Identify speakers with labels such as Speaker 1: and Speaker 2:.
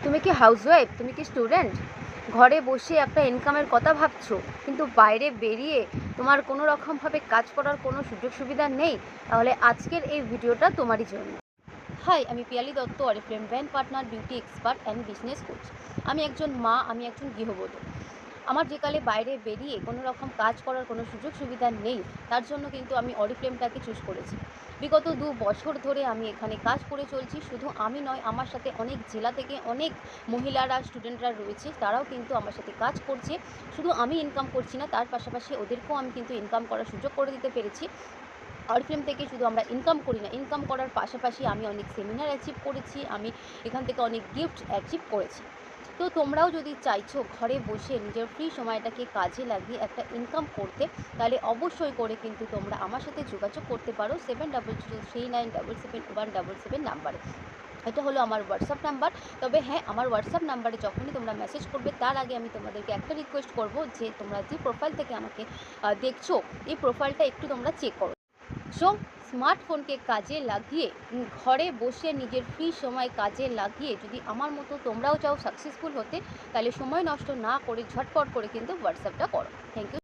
Speaker 1: তুমি কি হাউসওয়াইফ? তুমি কি স্টুডেন্ট? ঘরে বসে একটা ইনকামের কথা ভাবছো, কিন্তু বাইরে বেরিয়ে তোমার কোনো রকমভাবে কাজ করার কোনো সুযোগ সুবিধা নেই? তাহলে আজকের এই ভিডিওটা তোমারই জন্য। হাই, আমি Piyali Dutta, Oriflame brand partner, beauty expert and business coach. আমি একজন মা, আমি একজন গৃহবধূ। আমার যেকালে বাইরে বেরিয়ে কোনো রকম কাজ করার কোনো সুযোগ সুবিধা নেই, তার জন্য কিন্তু আমি অরিফ্লেমটাকে চুজ করেছি। বিগত 2 বছর ধরে আমি এখানে কাজ করে চলছি। শুধু আমি নয়, আমার সাথে অনেক জেলা থেকে অনেক মহিলারা, স্টুডেন্টরা রয়েছে, তারাও কিন্তু আমার সাথে কাজ করছে। শুধু আমি ইনকাম করছি না, তার পাশাপাশি ওদেরকেও আমি কিন্তু ইনকাম করার সুযোগ করে দিতে পেরেছি। অরিফ্লেম থেকে শুধু আমরা ইনকাম করি না, ইনকাম করার পাশাপাশি আমি অনেক সেমিনার অ্যাচিভ করেছি, আমি এখান থেকে অনেক গিফট অ্যাচিভ করেছি। তো তোমরাও যদি চাইছো ঘরে বসে নিজের ফ্রি সময়টাকে কাজে লাগিয়ে একটা ইনকাম করতে, তাহলে অবশ্যই করে কিন্তু তোমরা আমার সাথে যোগাযোগ করতে পারো 7023977177 নাম্বারে। এটা হলো আমার হোয়াটসঅ্যাপ নাম্বার। তবে হ্যাঁ, আমার হোয়াটসঅ্যাপ নাম্বারে যখনই তোমরা মেসেজ করবে, তার আগে আমি তোমাদেরকে একটা রিকোয়েস্ট করব যে তোমরা যে প্রোফাইল থেকে আমাকে দেখছো, এই প্রোফাইলটা একটু তোমরা চেক করো। সো স্মার্টফোনকে কাজে লাগিয়ে, ঘরে বসে নিজের ফ্রি সময় কাজে লাগিয়ে যদি আমার মতো তোমরাও চাও সাকসেসফুল হতে, তাহলে সময় নষ্ট না করে ঝটপট করে কিন্তু হোয়াটসঅ্যাপটা করো। Thank you.